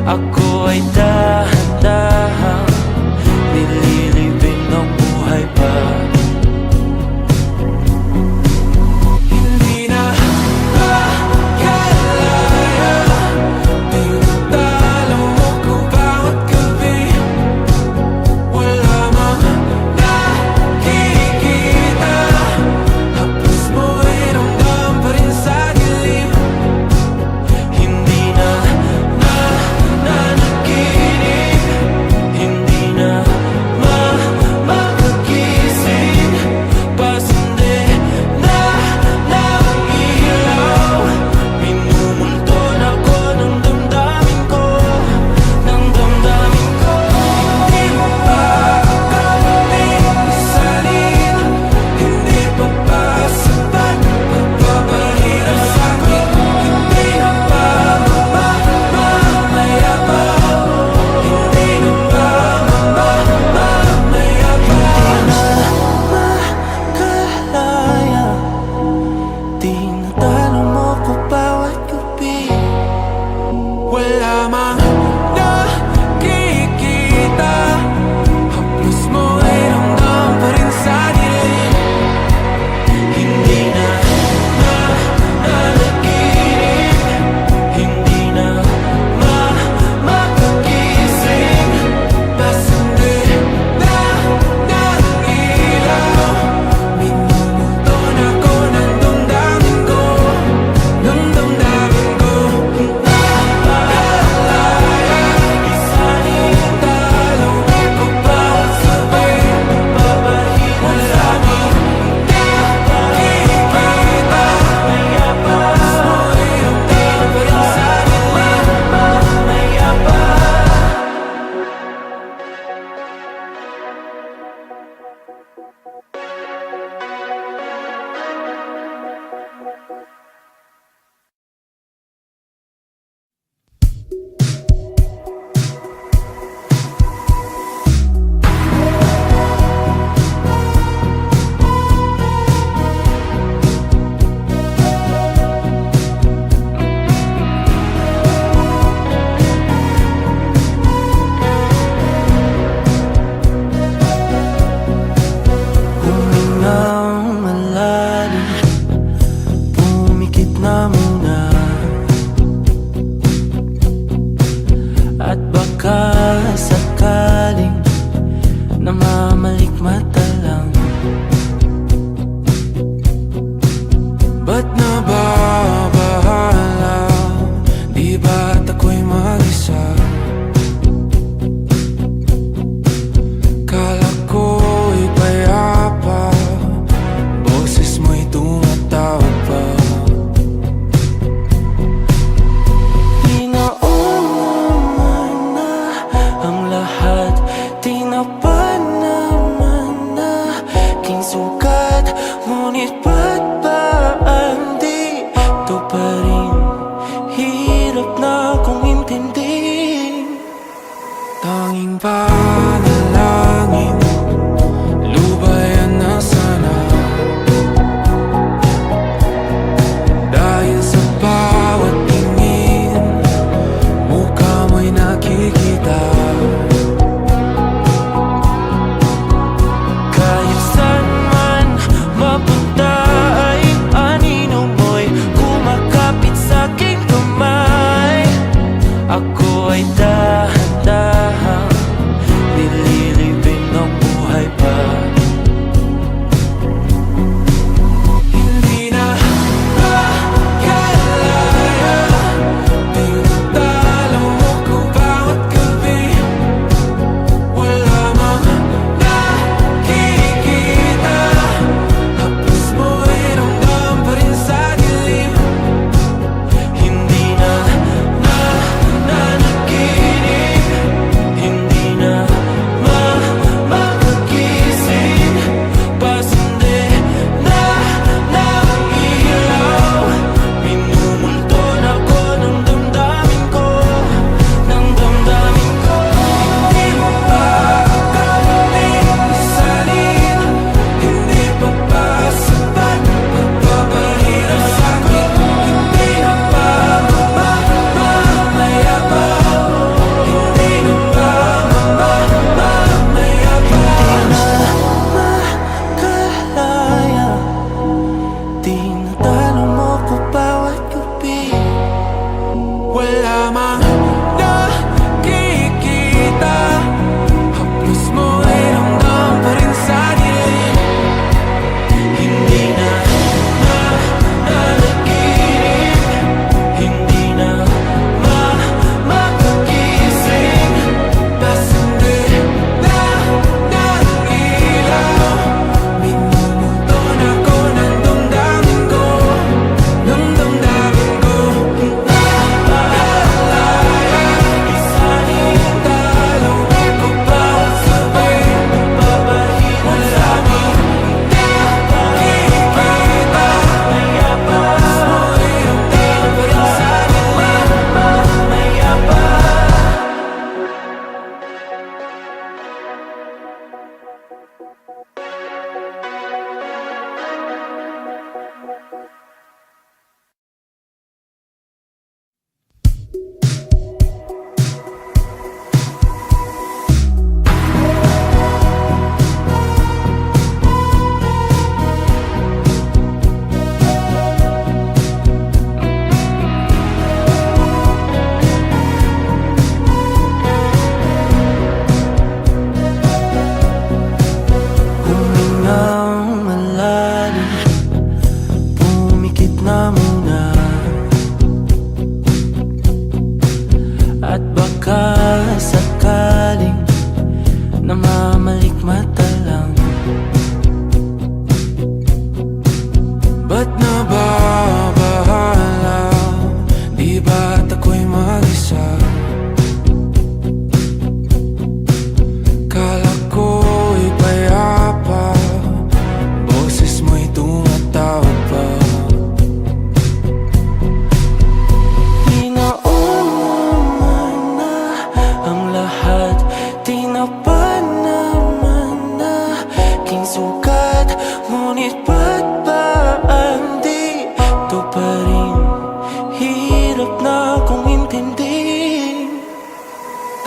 Ako ay dahan-dahang nililibing ng buhay pa. Hindi na makalaya, tinatalo mo ko bawat gabi. Wala mang nakikita, haplos mo ay ramdam pa rin sa dilim. Hindi na nanaginip, hindi na makagising. Pasindi na ng ilaw, minumulton ako ng damdamin ko, ng damdamin ko. Hindi mo pa akalaing isalin, hindi pa ba sapat pagpapahirap sa'kin? Hindi na ba mamamaya pa? Hindi na ba mamamaya pa? Makalaya, tinatalo mo ko bawat gabi. Wala mang nakikita, haplos mo ay ramdam pa rin sa dilim. Hindi na nanaginip, hindi na makagising. Pasindi na ng ilaw, minumulton ako ng damdamin ko, ng damdamin ko. Nakalaya, isalin talo ko bawat sabi. Papahirap sa'kin, nakikita, haplos mo ay ramdam pa rin sa dilim. Mamaya pa. Humingang malalim, pumikit na muna, at baka sakaling namamalikmata lang. Ba't nababahala? Di ba't ako'y mag-isa? Kala ko'y payapa, boses mo'y tumatawag pa. Tinaon naman na ang lahat, tinapan naman na king sukat. Ngunit ba't ba andito pa rin? Hirap na kong intindihin. Tanging panalangin, lubayan na sana. Dahil sa bawat tingin, mukha mo'y nakikita. Kahit saan man mapunta ay anino mo'y kumakapit sa'king kamay. Ako ay dahan-dahang nililibing ng buhay pa. Hindi na makalaya, tinatalo mo ko bawat gabi. Wala mang nakikita, haplos mo ay ramdam pa rin sa dilim. Hindi na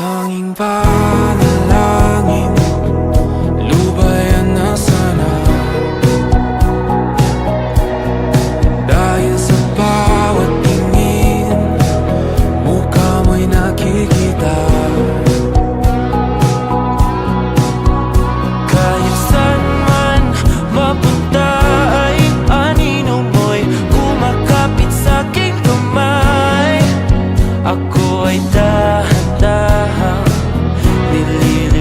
Tanging panalangin, lubayan na sana. Dahil sa bawat tingin, mukha mo'y nakikita. Kahit saan man mapunta ay anino mo'y kumakapit sa'king kamay. Ako ay dahan-dahang nililimutan